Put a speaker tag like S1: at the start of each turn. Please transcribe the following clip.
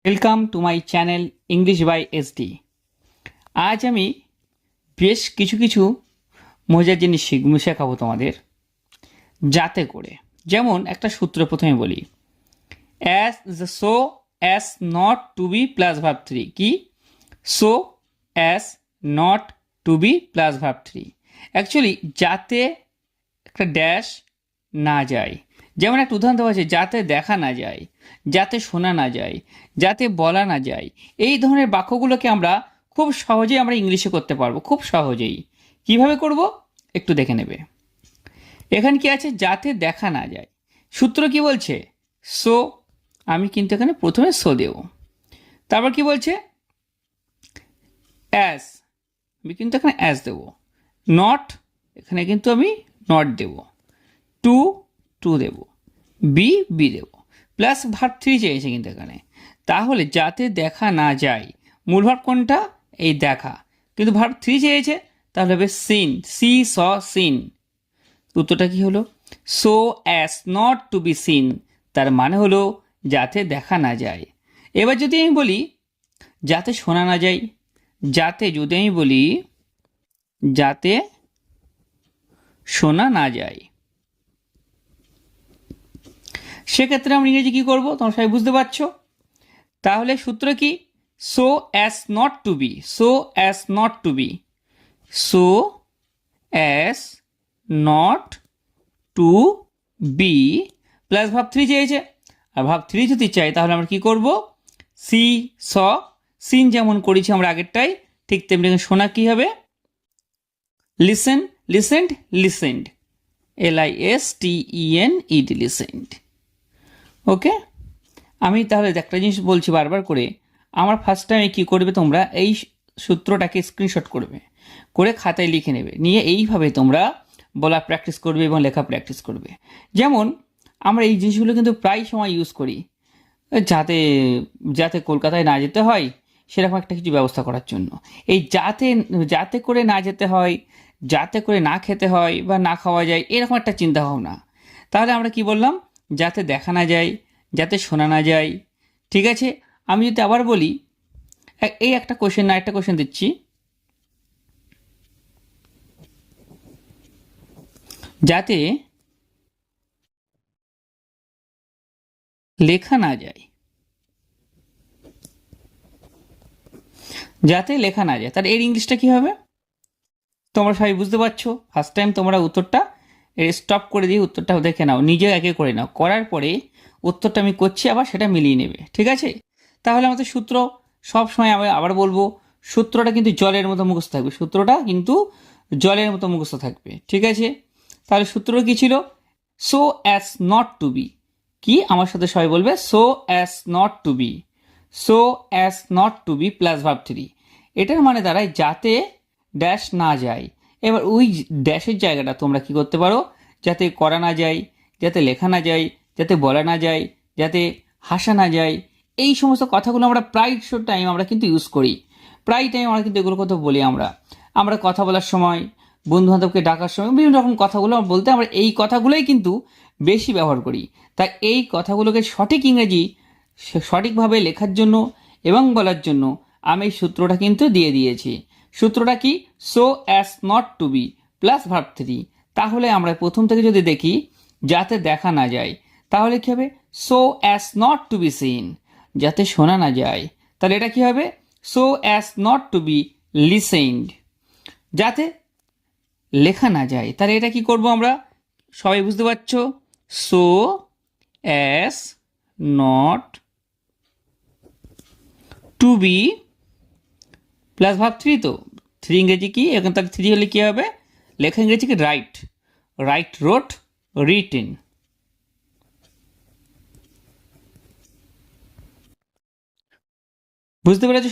S1: Welcome to my channel English by SD. আজ আমি বেশ কিছু মজার জিনিস শেখাবো তোমাদের, যাতে করে। যেমন একটা সূত্র প্রথমে বলি, as so as not to be plus verb three. কি? So as not to be plus verb three. Actually যাতে একটা ড্যাশ না যায়। যেমন একটা উদাহরণ দেওয়া আছে, যাতে দেখা না যায়, যাতে শোনা না যায়, যাতে বলা না যায়। এই ধরনের বাক্যগুলোকে আমরা খুব সহজেই আমরা ইংলিশে করতে পারবো, খুব সহজেই। কিভাবে করব একটু দেখে নেবে। এখানে কি আছে? যাতে দেখা না যায়। সূত্র কি বলছে? সো, আমি কিন্তু এখানে প্রথমে সো দেব। তারপর কি বলছে? অ্যাজ, আমি কিন্তু এখানে অ্যাজ দেব। নট, এখানে কিন্তু আমি নট দেব। টু, টু দেব। বি দেব। প্লাস ভার্ব থ্রি চেয়েছে কিন্তু এখানে। তাহলে যাতে দেখা না যায়, মূল ভার্ব কোনটা? এই দেখা। কিন্তু ভার্ব থ্রি চেয়েছে, তাহলে হবে সিন। সি স সিন। উত্তরটা কি হলো? So as not to be seen. তার মানে হলো যাতে দেখা না যায়। এবার যদি আমি বলি যাতে শোনা না যায়, যদি আমি বলি যাতে শোনা না যায়, সেক্ষেত্রে আমরা ইংরেজি কী করবো তোমরা সবাই বুঝতে পারছো। তাহলে সূত্র কি? So as not to be. So as not to be. So as not to be plus verb three চেয়েছে। আর ভার্ব থ্রি যদি চাই তাহলে আমরা কি করব? সি স সিন যেমন করেছি আমরা আগেরটাই, ঠিক তেমনি শোনা কি হবে? Listen, listened, listened. LISTENED, listened. Okay, আমি তাহলে একটা জিনিস বলছি বারবার করে। আমার ফার্স্ট টাইমে কী করবে, তোমরা এই সূত্রটাকে স্ক্রিনশট করবে, করে খাতায় লিখে নেবে। নিয়ে এইভাবে তোমরা বলা প্র্যাকটিস করবে এবং লেখা প্র্যাকটিস করবে। যেমন আমরা এই জিনিসগুলো কিন্তু প্রায় সময় ইউজ করি, যাতে যাতে কলকাতায় না যেতে হয় সেরকম একটা কিছু ব্যবস্থা করার জন্য। এই যাতে যাতে করে না যেতে হয়, যাতে করে না খেতে হয় বা না খাওয়া যায়, এরকম একটা চিন্তা ভাবনা। তাহলে আমরা কি বললাম? যাতে দেখা না যায়, যাতে শোনা না যায়। ঠিক আছে, আমি যদি আবার বলি, এই একটা কোশ্চেন না, একটা কোশ্চেন দিচ্ছি। যাতে লেখা না যায়, যাতে লেখা না যায়, তাহলে এর ইংলিশটা কি হবে? তোমরা সবাই বুঝতে পারছো। ফার্স্ট টাইম তোমরা উত্তরটা স্টপ করে দিয়ে উত্তরটা দেখে নাও, নিজে একে করে নাও। করার পরে উত্তরটা আমি করছি, আবার সেটা মিলিয়ে নেবে। ঠিক আছে? তাহলে আমাদের সূত্র সব সময় আমি আবার বলবো, সূত্রটা কিন্তু জলের মতো মুখস্থ থাকবে। সূত্রটা কিন্তু জলের মতো মুখস্থ থাকবে। ঠিক আছে? তাহলে সূত্র কি ছিল? So as not to be. কি? আমার সাথে সবাই বলবে, so as not to be. So as not to be plus verb three. এটার মানে দাঁড়ায় যাতে ড্যাশ না যায়। এবার ওই ড্যাশের জায়গাটা তোমরা কি করতে পারো? যাতে করা না যায়, যাতে লেখা না যায়, যাতে বলা না যায়, যাতে হাসা না যায়, এই সমস্ত কথাগুলো আমরা প্রায় টাইম আমরা কিন্তু ইউজ করি। প্রায় টাইম আমরা কিন্তু এগুলো কথা বলি। আমরা কথা বলার সময়, বন্ধু বান্ধবকে ডাকার সময়, বিভিন্ন রকম কথাগুলো বলতে আমরা এই কথাগুলোই কিন্তু বেশি ব্যবহার করি। তাই এই কথাগুলোকে সঠিক ইংরেজি সঠিকভাবে লেখার জন্য এবং বলার জন্য আমি এই সূত্রটা কিন্তু দিয়ে দিয়েছি। সূত্রটা কি? So as not to be plus verb three. তাহলে আমরা প্রথম থেকে যদি দেখি, যাতে দেখা না যায়, তাহলে কি হবে? So as not to be seen, যাতে শোনা না যায়। তাহলে এটা কি হবে? So as not to be listened, যাতে লেখা না যায়। তাহলে এটা কি করব আমরা? সবাই বুঝতে পারছো? So as not to be plus verb three. তো থ্রি ইংরেজি কি? এখন তার থ্রি হলে কি হবে? লেখা ইংরেজি কি? রাইট। Write, wrote, written. বুঝতে পেরেছো?